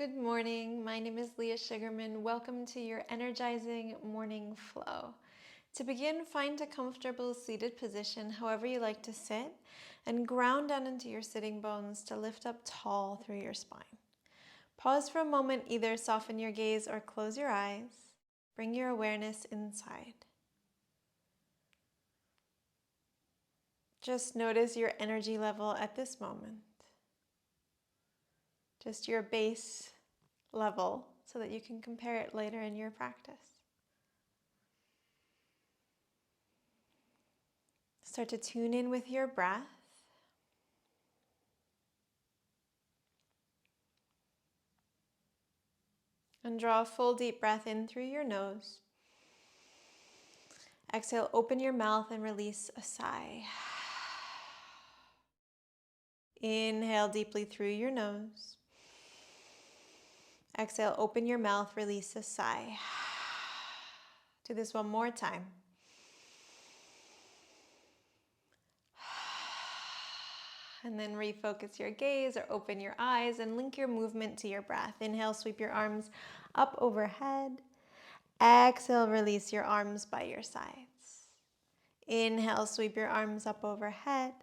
Good morning. My name is Leah Sugarman. Welcome to your Energizing Morning Flow. To begin, find a comfortable seated position, however you like to sit, and ground down into your sitting bones to lift up tall through your spine. Pause for a moment, either soften your gaze or close your eyes. Bring your awareness inside. Just notice your energy level at this moment. Just your base level so that you can compare it later in your practice. Start to tune in with your breath. And draw a full deep breath in through your nose. Exhale, open your mouth and release a sigh. Inhale deeply through your nose. Exhale, open your mouth, release a sigh. Do this one more time. And then refocus your gaze or open your eyes and link your movement to your breath. Inhale, sweep your arms up overhead. Exhale, release your arms by your sides. Inhale, sweep your arms up overhead.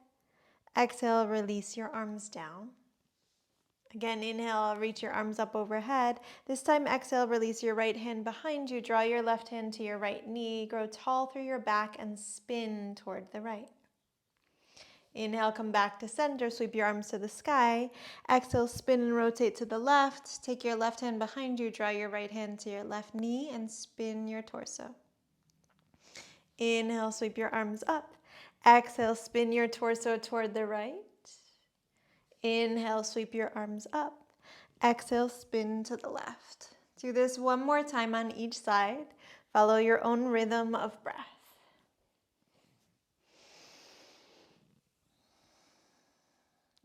Exhale, release your arms down. Again, inhale, reach your arms up overhead. This time, exhale, release your right hand behind you. Draw your left hand to your right knee. Grow tall through your back and spin toward the right. Inhale, come back to center. Sweep your arms to the sky. Exhale, spin and rotate to the left. Take your left hand behind you. Draw your right hand to your left knee and spin your torso. Inhale, sweep your arms up. Exhale, spin your torso toward the right. Inhale, sweep your arms up. Exhale, spin to the left. Do this one more time on each side. Follow your own rhythm of breath.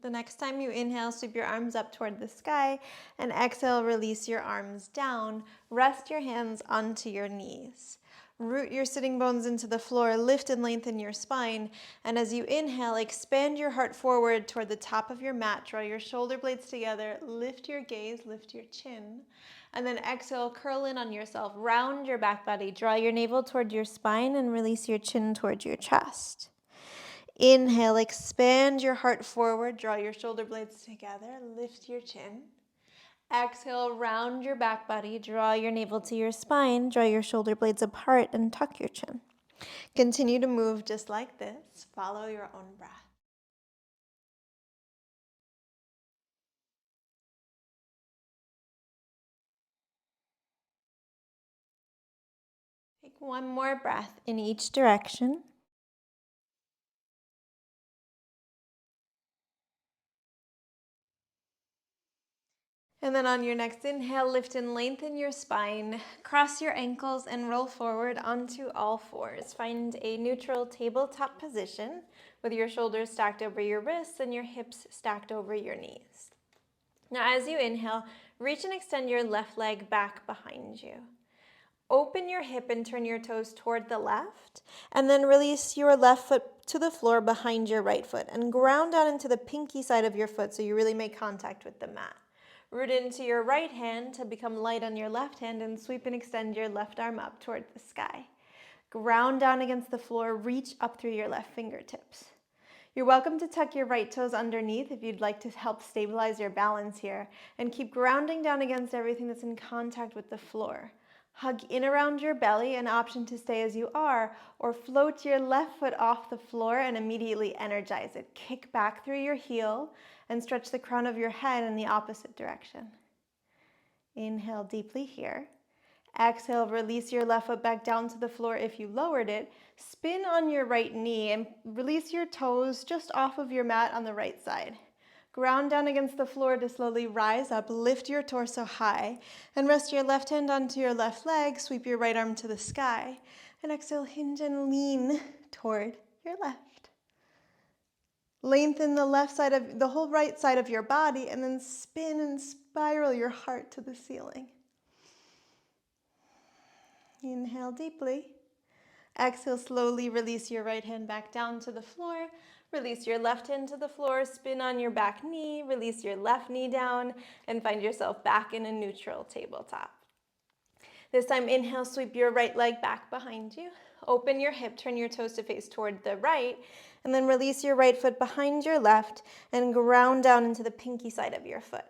The next time you inhale, sweep your arms up toward the sky, and exhale, release your arms down. Rest your hands onto your knees. Root your sitting bones into the floor, lift and lengthen your spine, and as you inhale, expand your heart forward toward the top of your mat. Draw your shoulder blades together, lift your gaze, lift your chin, and then exhale, curl in on yourself, round your back body, draw your navel toward your spine, and release your chin toward your chest. Inhale, expand your heart forward, draw your shoulder blades together, lift your chin. Exhale, round your back body, draw your navel to your spine, draw your shoulder blades apart and tuck your chin. Continue to move just like this. Follow your own breath. Take one more breath in each direction. And then on your next inhale, lift and lengthen your spine, cross your ankles and roll forward onto all fours. Find a neutral tabletop position with your shoulders stacked over your wrists and your hips stacked over your knees. Now as you inhale, reach and extend your left leg back behind you. Open your hip and turn your toes toward the left, and then release your left foot to the floor behind your right foot and ground down into the pinky side of your foot so you really make contact with the mat. Root into your right hand to become light on your left hand and sweep and extend your left arm up toward the sky. Ground down against the floor, reach up through your left fingertips. You're welcome to tuck your right toes underneath if you'd like to help stabilize your balance here, and keep grounding down against everything that's in contact with the floor. Hug in around your belly, an option to stay as you are, or float your left foot off the floor and immediately energize it. Kick back through your heel and stretch the crown of your head in the opposite direction. Inhale deeply here. Exhale, release your left foot back down to the floor if you lowered it. Spin on your right knee and release your toes just off of your mat on the right side. Ground down against the floor to slowly rise up, lift your torso high, and rest your left hand onto your left leg, sweep your right arm to the sky, and exhale, hinge and lean toward your left. Lengthen the left side of the whole right side of your body, and then spin and spiral your heart to the ceiling. Inhale deeply. Exhale, slowly release your right hand back down to the floor. Release your left hand to the floor, spin on your back knee, release your left knee down, and find yourself back in a neutral tabletop. This time, inhale, sweep your right leg back behind you. Open your hip, turn your toes to face toward the right, and then release your right foot behind your left and ground down into the pinky side of your foot.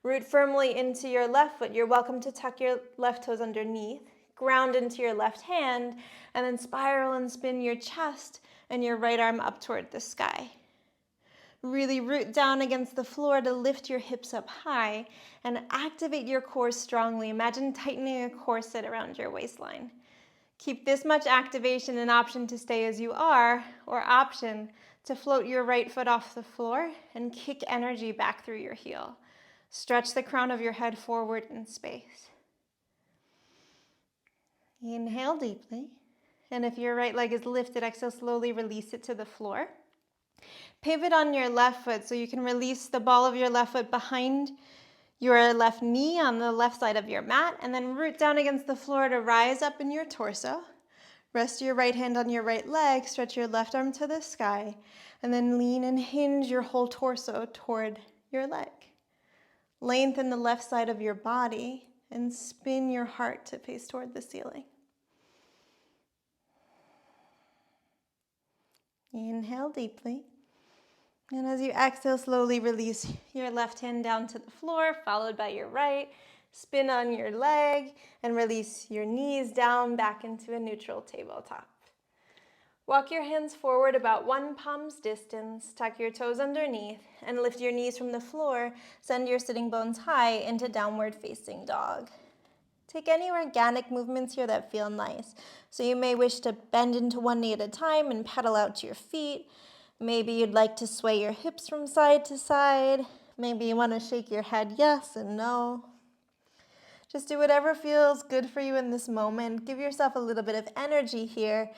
Root firmly into your left foot. You're welcome to tuck your left toes underneath. Ground into your left hand, and then spiral and spin your chest and your right arm up toward the sky. Really root down against the floor to lift your hips up high and activate your core strongly. Imagine tightening a corset around your waistline. Keep this much activation an option to stay as you are, or option to float your right foot off the floor and kick energy back through your heel. Stretch the crown of your head forward in space. Inhale deeply. And if your right leg is lifted, exhale, slowly release it to the floor. Pivot on your left foot so you can release the ball of your left foot behind your left knee on the left side of your mat, and then root down against the floor to rise up in your torso. Rest your right hand on your right leg, stretch your left arm to the sky, and then lean and hinge your whole torso toward your leg. Lengthen the left side of your body and spin your heart to face toward the ceiling. Inhale deeply. And as you exhale, slowly release your left hand down to the floor, followed by your right. Spin on your leg and release your knees down back into a neutral tabletop. Walk your hands forward about 1 palm's distance, tuck your toes underneath, and lift your knees from the floor. Send your sitting bones high into downward facing dog. Take any organic movements here that feel nice. So you may wish to bend into one knee at a time and pedal out to your feet. Maybe you'd like to sway your hips from side to side. Maybe you want to shake your head yes and no. Just do whatever feels good for you in this moment. Give yourself a little bit of energy here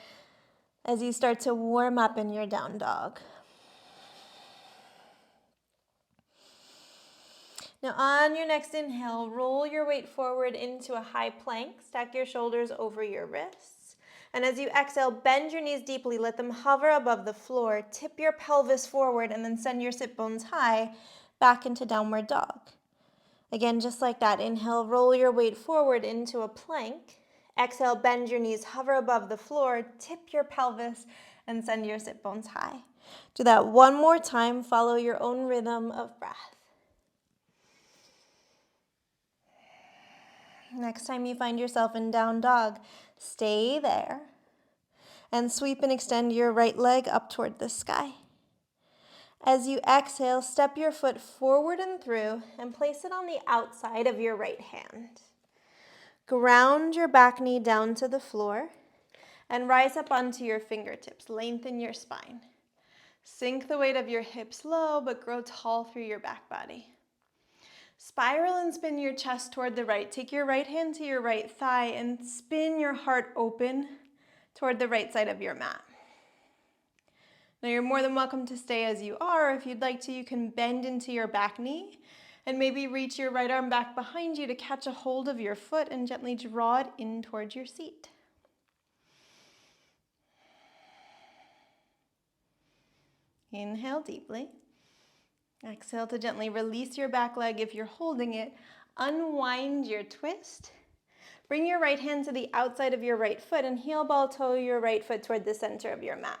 as you start to warm up in your down dog. Now on your next inhale, roll your weight forward into a high plank. Stack your shoulders over your wrists. And as you exhale, bend your knees deeply. Let them hover above the floor. Tip your pelvis forward and then send your sit bones high back into downward dog. Again, just like that. Inhale, roll your weight forward into a plank. Exhale, bend your knees, hover above the floor. Tip your pelvis and send your sit bones high. Do that one more time. Follow your own rhythm of breath. Next time you find yourself in down dog, stay there and sweep and extend your right leg up toward the sky. As you exhale, step your foot forward and through and place it on the outside of your right hand. Ground your back knee down to the floor and rise up onto your fingertips. Lengthen your spine. Sink the weight of your hips low, but grow tall through your back body. Spiral and spin your chest toward the right. Take your right hand to your right thigh and spin your heart open toward the right side of your mat. Now you're more than welcome to stay as you are. If you'd like to, you can bend into your back knee and maybe reach your right arm back behind you to catch a hold of your foot and gently draw it in towards your seat. Inhale deeply. Exhale to gently release your back leg if you're holding it. Unwind your twist. Bring your right hand to the outside of your right foot and heel ball toe your right foot toward the center of your mat.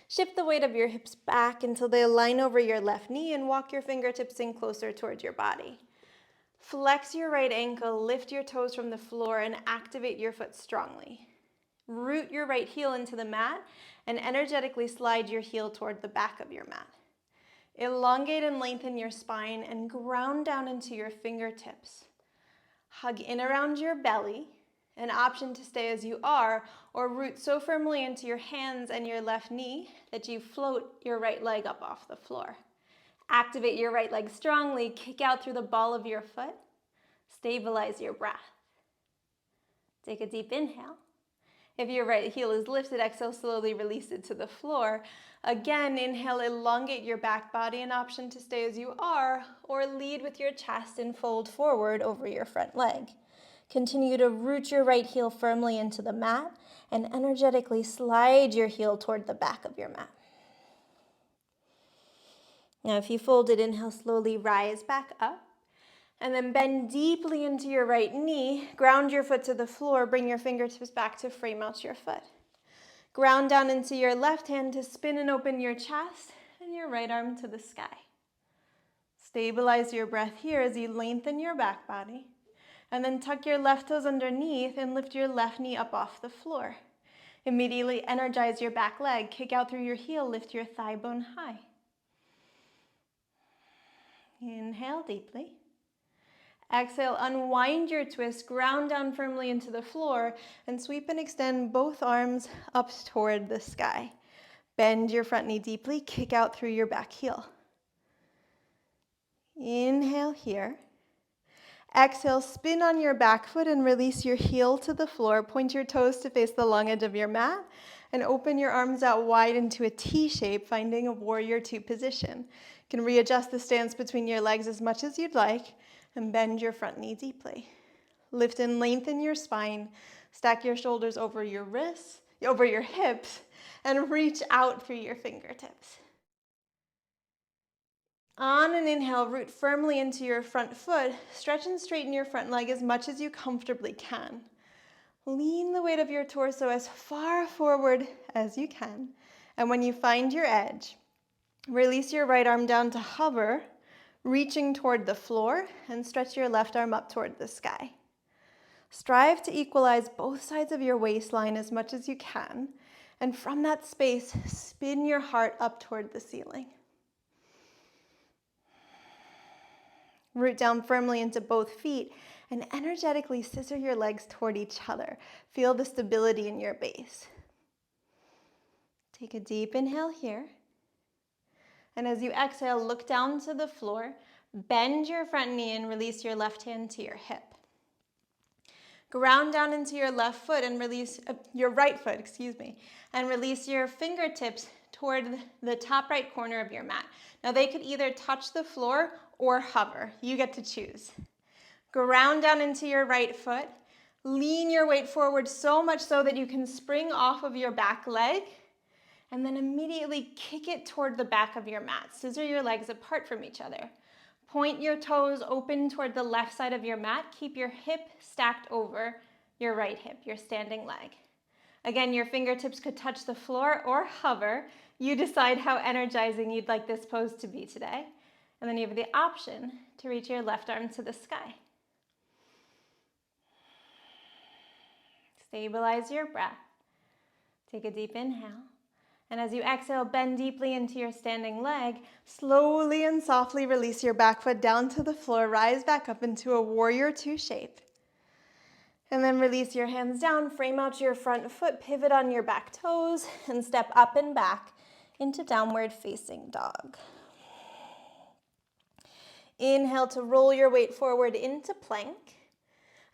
Shift the weight of your hips back until they align over your left knee and walk your fingertips in closer towards your body. Flex your right ankle, lift your toes from the floor, and activate your foot strongly. Root your right heel into the mat and energetically slide your heel toward the back of your mat. Elongate and lengthen your spine and ground down into your fingertips. Hug in around your belly, an option to stay as you are, or root so firmly into your hands and your left knee that you float your right leg up off the floor. Activate your right leg strongly, kick out through the ball of your foot. Stabilize your breath. Take a deep inhale. If your right heel is lifted, exhale, slowly release it to the floor. Again, inhale, elongate your back body, an option to stay as you are, or lead with your chest and fold forward over your front leg. Continue to root your right heel firmly into the mat and energetically slide your heel toward the back of your mat. Now, if you folded, inhale, slowly rise back up. And then bend deeply into your right knee. Ground your foot to the floor. Bring your fingertips back to frame out your foot. Ground down into your left hand to spin and open your chest, and your right arm to the sky. Stabilize your breath here as you lengthen your back body. And then tuck your left toes underneath and lift your left knee up off the floor. Immediately energize your back leg. Kick out through your heel. Lift your thigh bone high. Inhale deeply. Exhale, unwind your twist, ground down firmly into the floor, and sweep and extend both arms up toward the sky. Bend your front knee deeply, kick out through your back heel. Inhale here. Exhale, spin on your back foot and release your heel to the floor. Point your toes to face the long edge of your mat, and open your arms out wide into a T shape, finding a warrior two position. You can readjust the stance between your legs as much as you'd like, and bend your front knee deeply. Lift and lengthen your spine. Stack your shoulders over your wrists, over your hips, and reach out through your fingertips. On an inhale, root firmly into your front foot. Stretch and straighten your front leg as much as you comfortably can. Lean the weight of your torso as far forward as you can. And when you find your edge, release your right arm down to hover, reaching toward the floor, and stretch your left arm up toward the sky. Strive to equalize both sides of your waistline as much as you can, and from that space, spin your heart up toward the ceiling. Root down firmly into both feet, and energetically scissor your legs toward each other. Feel the stability in your base. Take a deep inhale here. And as you exhale, look down to the floor, bend your front knee and release your left hand to your hip. Ground down into your left foot and release, your right foot, and release your fingertips toward the top right corner of your mat. Now they could either touch the floor or hover. You get to choose. Ground down into your right foot. Lean your weight forward so much so that you can spring off of your back leg, and then immediately kick it toward the back of your mat. Scissor your legs apart from each other. Point your toes open toward the left side of your mat. Keep your hip stacked over your right hip, your standing leg. Again, your fingertips could touch the floor or hover. You decide how energizing you'd like this pose to be today. And then you have the option to reach your left arm to the sky. Stabilize your breath. Take a deep inhale. And as you exhale, bend deeply into your standing leg. Slowly and softly release your back foot down to the floor. Rise back up into a warrior two shape. And then release your hands down. Frame out your front foot. Pivot on your back toes. And step up and back into downward facing dog. Inhale to roll your weight forward into plank.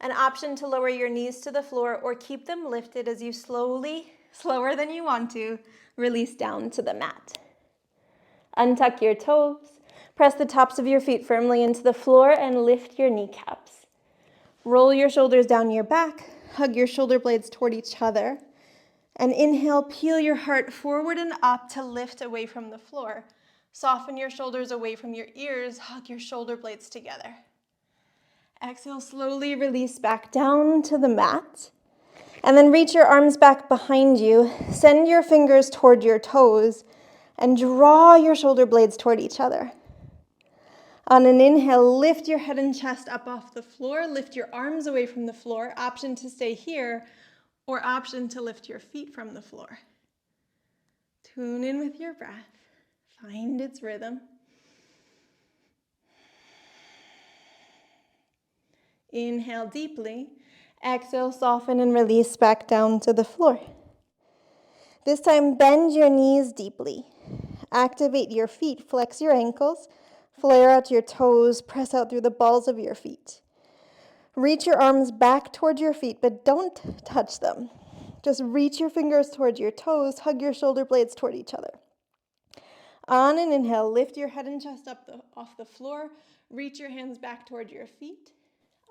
An option to lower your knees to the floor or keep them lifted as you slowly, slower than you want to, release down to the mat. Untuck your toes. Press the tops of your feet firmly into the floor and lift your kneecaps. Roll your shoulders down your back. Hug your shoulder blades toward each other. And inhale, peel your heart forward and up to lift away from the floor. Soften your shoulders away from your ears. Hug your shoulder blades together. Exhale, slowly release back down to the mat. And then reach your arms back behind you. Send your fingers toward your toes and draw your shoulder blades toward each other. On an inhale, lift your head and chest up off the floor. Lift your arms away from the floor. Option to stay here or option to lift your feet from the floor. Tune in with your breath. Find its rhythm. Inhale deeply. Exhale, soften and release back down to the floor. This time, bend your knees deeply. Activate your feet, flex your ankles, flare out your toes, press out through the balls of your feet. Reach your arms back toward your feet, but don't touch them. Just reach your fingers toward your toes, hug your shoulder blades toward each other. On an inhale, lift your head and chest up off the floor, reach your hands back toward your feet.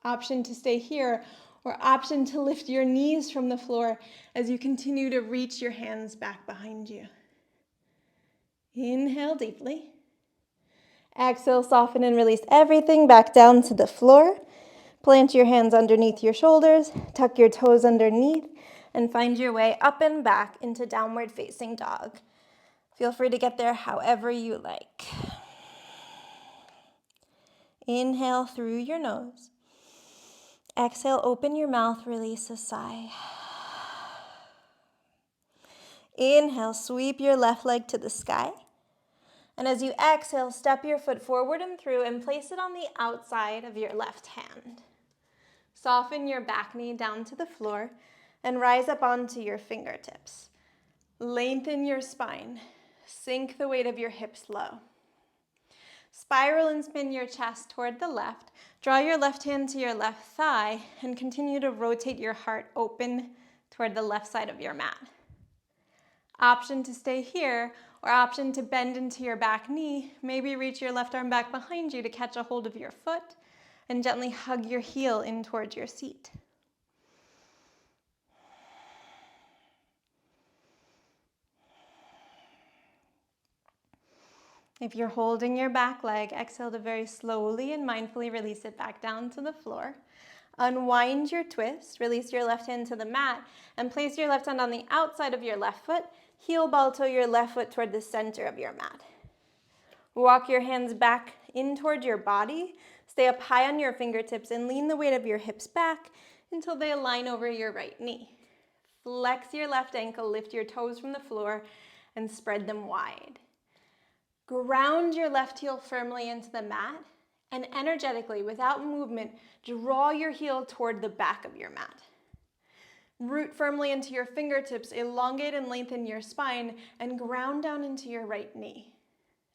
Option to stay here or option to lift your knees from the floor as you continue to reach your hands back behind you. Inhale deeply. Exhale, soften and release everything back down to the floor. Plant your hands underneath your shoulders, tuck your toes underneath, and find your way up and back into downward facing dog. Feel free to get there however you like. Inhale through your nose. Exhale, open your mouth, release a sigh. Inhale, sweep your left leg to the sky. And as you exhale, step your foot forward and through and place it on the outside of your left hand. Soften your back knee down to the floor and rise up onto your fingertips. Lengthen your spine. Sink the weight of your hips low. Spiral and spin your chest toward the left. Draw your left hand to your left thigh and continue to rotate your heart open toward the left side of your mat. Option to stay here or option to bend into your back knee. Maybe reach your left arm back behind you to catch a hold of your foot and gently hug your heel in towards your seat. If you're holding your back leg, exhale to very slowly and mindfully release it back down to the floor. Unwind your twist, release your left hand to the mat, and place your left hand on the outside of your left foot. Heel ball toe your left foot toward the center of your mat. Walk your hands back in toward your body. Stay up high on your fingertips and lean the weight of your hips back until they align over your right knee. Flex your left ankle, lift your toes from the floor, and spread them wide. Ground your left heel firmly into the mat and energetically, without movement, draw your heel toward the back of your mat. Root firmly into your fingertips, elongate and lengthen your spine, and ground down into your right knee.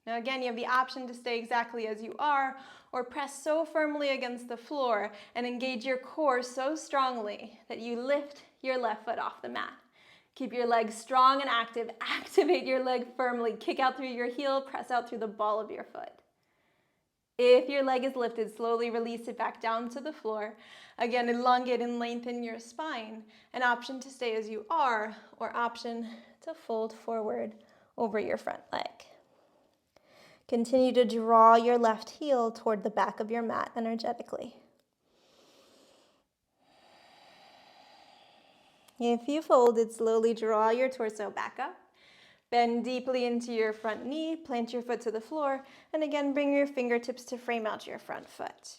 Now again, you have the option to stay exactly as you are or press so firmly against the floor and engage your core so strongly that you lift your left foot off the mat. Keep your legs strong and active. Activate your leg firmly. Kick out through your heel, press out through the ball of your foot. If your leg is lifted, slowly release it back down to the floor. Again, elongate and lengthen your spine. An option to stay as you are or option to fold forward over your front leg. Continue to draw your left heel toward the back of your mat energetically. If you folded, slowly draw your torso back up. Bend deeply into your front knee, plant your foot to the floor, and again, bring your fingertips to frame out your front foot.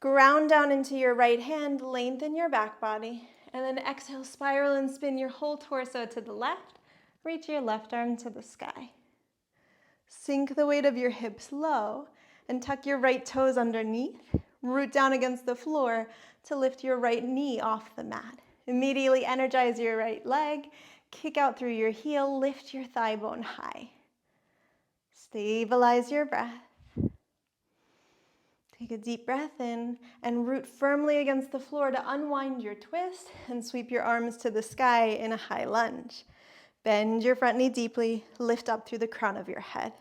Ground down into your right hand, lengthen your back body, and then exhale, spiral and spin your whole torso to the left. Reach your left arm to the sky. Sink the weight of your hips low and tuck your right toes underneath. Root down against the floor to lift your right knee off the mat. Immediately energize your right leg. Kick out through your heel. Lift your thigh bone high. Stabilize your breath. Take a deep breath in and root firmly against the floor to unwind your twist and sweep your arms to the sky in a high lunge. Bend your front knee deeply. Lift up through the crown of your head.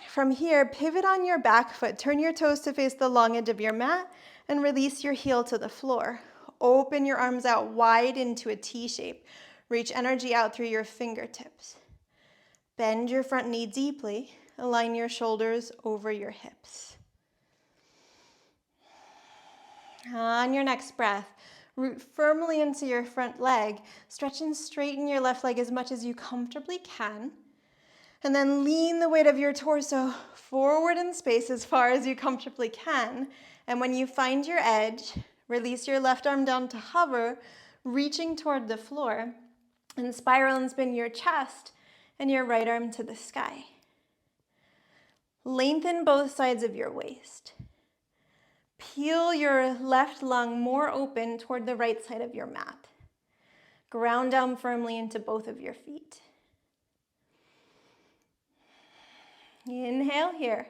From here, pivot on your back foot. Turn your toes to face the long edge of your mat and release your heel to the floor. Open your arms out wide into a T shape. Reach energy out through your fingertips. Bend your front knee deeply. Align your shoulders over your hips. On your next breath, root firmly into your front leg. Stretch and straighten your left leg as much as you comfortably can. And then lean the weight of your torso forward in space as far as you comfortably can. And when you find your edge, release your left arm down to hover, reaching toward the floor, and spiral and spin your chest and your right arm to the sky. Lengthen both sides of your waist. Peel your left lung more open toward the right side of your mat. Ground down firmly into both of your feet. Inhale here.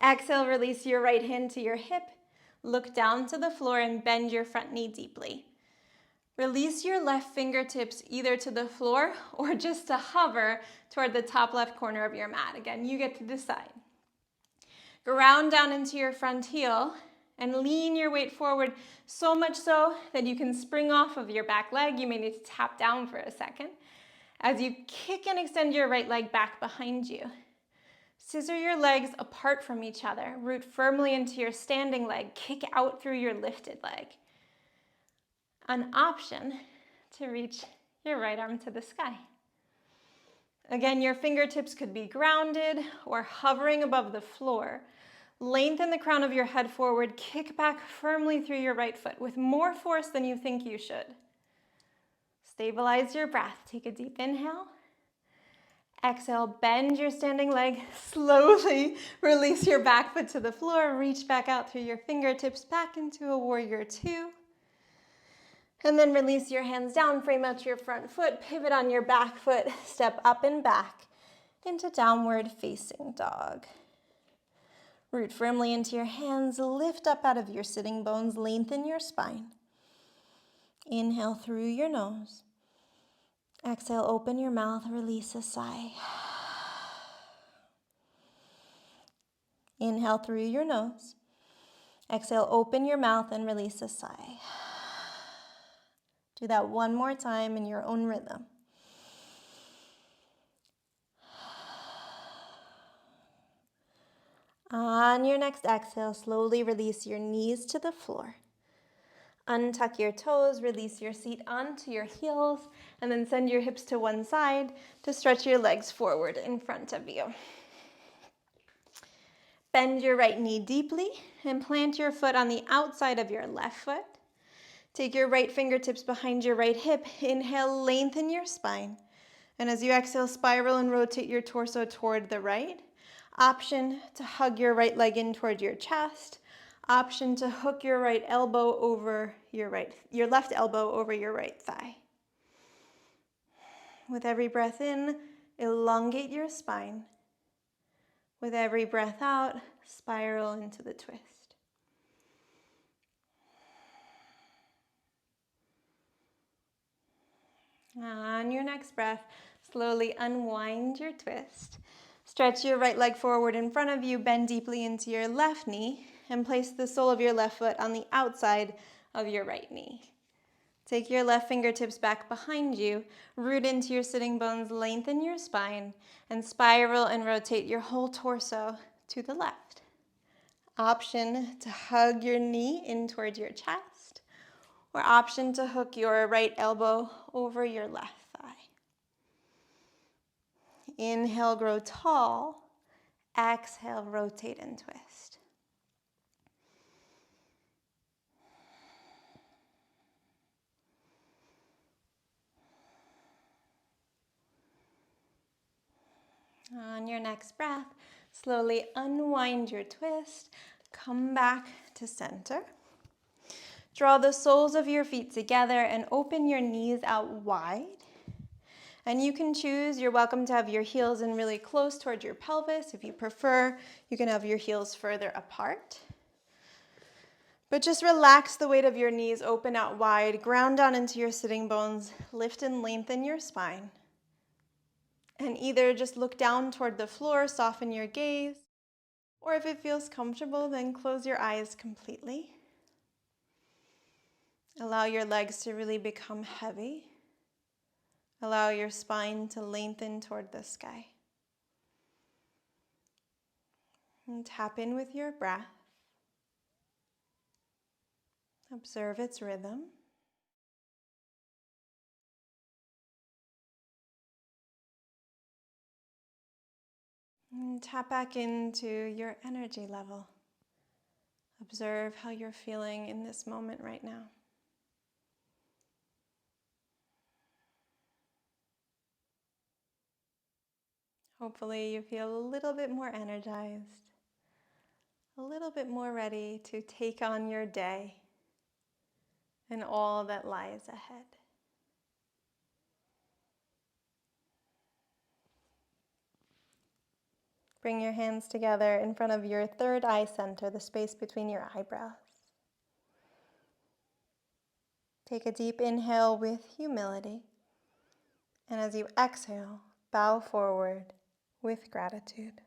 Exhale, release your right hand to your hip. Look down to the floor and bend your front knee deeply. Release your left fingertips either to the floor or just to hover toward the top left corner of your mat. Again, you get to decide. Ground down into your front heel and lean your weight forward so much so that you can spring off of your back leg. You may need to tap down for a second as you kick and extend your right leg back behind you. Scissor your legs apart from each other. Root firmly into your standing leg. Kick out through your lifted leg. An option to reach your right arm to the sky. Again, your fingertips could be grounded or hovering above the floor. Lengthen the crown of your head forward. Kick back firmly through your right foot with more force than you think you should. Stabilize your breath. Take a deep inhale. Exhale, bend your standing leg. Slowly release your back foot to the floor. Reach back out through your fingertips back into a warrior two. And then release your hands down, frame out your front foot, pivot on your back foot, step up and back into downward facing dog. Root firmly into your hands, lift up out of your sitting bones, lengthen your spine. Inhale through your nose. Exhale, open your mouth, release a sigh. Inhale through your nose. Exhale, open your mouth and release a sigh. Do that one more time in your own rhythm. On your next exhale, slowly release your knees to the floor. Untuck your toes, release your seat onto your heels, and then send your hips to one side to stretch your legs forward in front of you. Bend your right knee deeply and plant your foot on the outside of your left foot. Take your right fingertips behind your right hip. Inhale, lengthen your spine. And as you exhale, spiral and rotate your torso toward the right. Option to hug your right leg in toward your chest. Option to hook your right elbow over your left elbow over your right thigh. With every breath in, elongate your spine. With every breath out, spiral into the twist. On your next breath, slowly unwind your twist. Stretch your right leg forward in front of you, bend deeply into your left knee, and place the sole of your left foot on the outside of your right knee. Take your left fingertips back behind you, root into your sitting bones, lengthen your spine, and spiral and rotate your whole torso to the left. Option to hug your knee in towards your chest, or option to hook your right elbow over your left thigh. Inhale, grow tall. Exhale, rotate and twist. On your next breath, slowly unwind your twist. Come back to center. Draw the soles of your feet together and open your knees out wide. And you can choose, you're welcome to have your heels in really close towards your pelvis. If you prefer, you can have your heels further apart. But just relax the weight of your knees, open out wide, ground down into your sitting bones, lift and lengthen your spine. And either just look down toward the floor, soften your gaze, or if it feels comfortable, then close your eyes completely. Allow your legs to really become heavy. Allow your spine to lengthen toward the sky. And tap in with your breath. Observe its rhythm. And tap back into your energy level. Observe how you're feeling in this moment right now. Hopefully you feel a little bit more energized, a little bit more ready to take on your day and all that lies ahead. Bring your hands together in front of your third eye center, the space between your eyebrows. Take a deep inhale with humility, and as you exhale, bow forward with gratitude.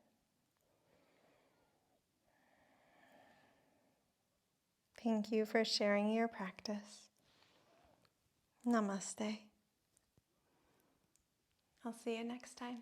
Thank you for sharing your practice. Namaste. I'll see you next time.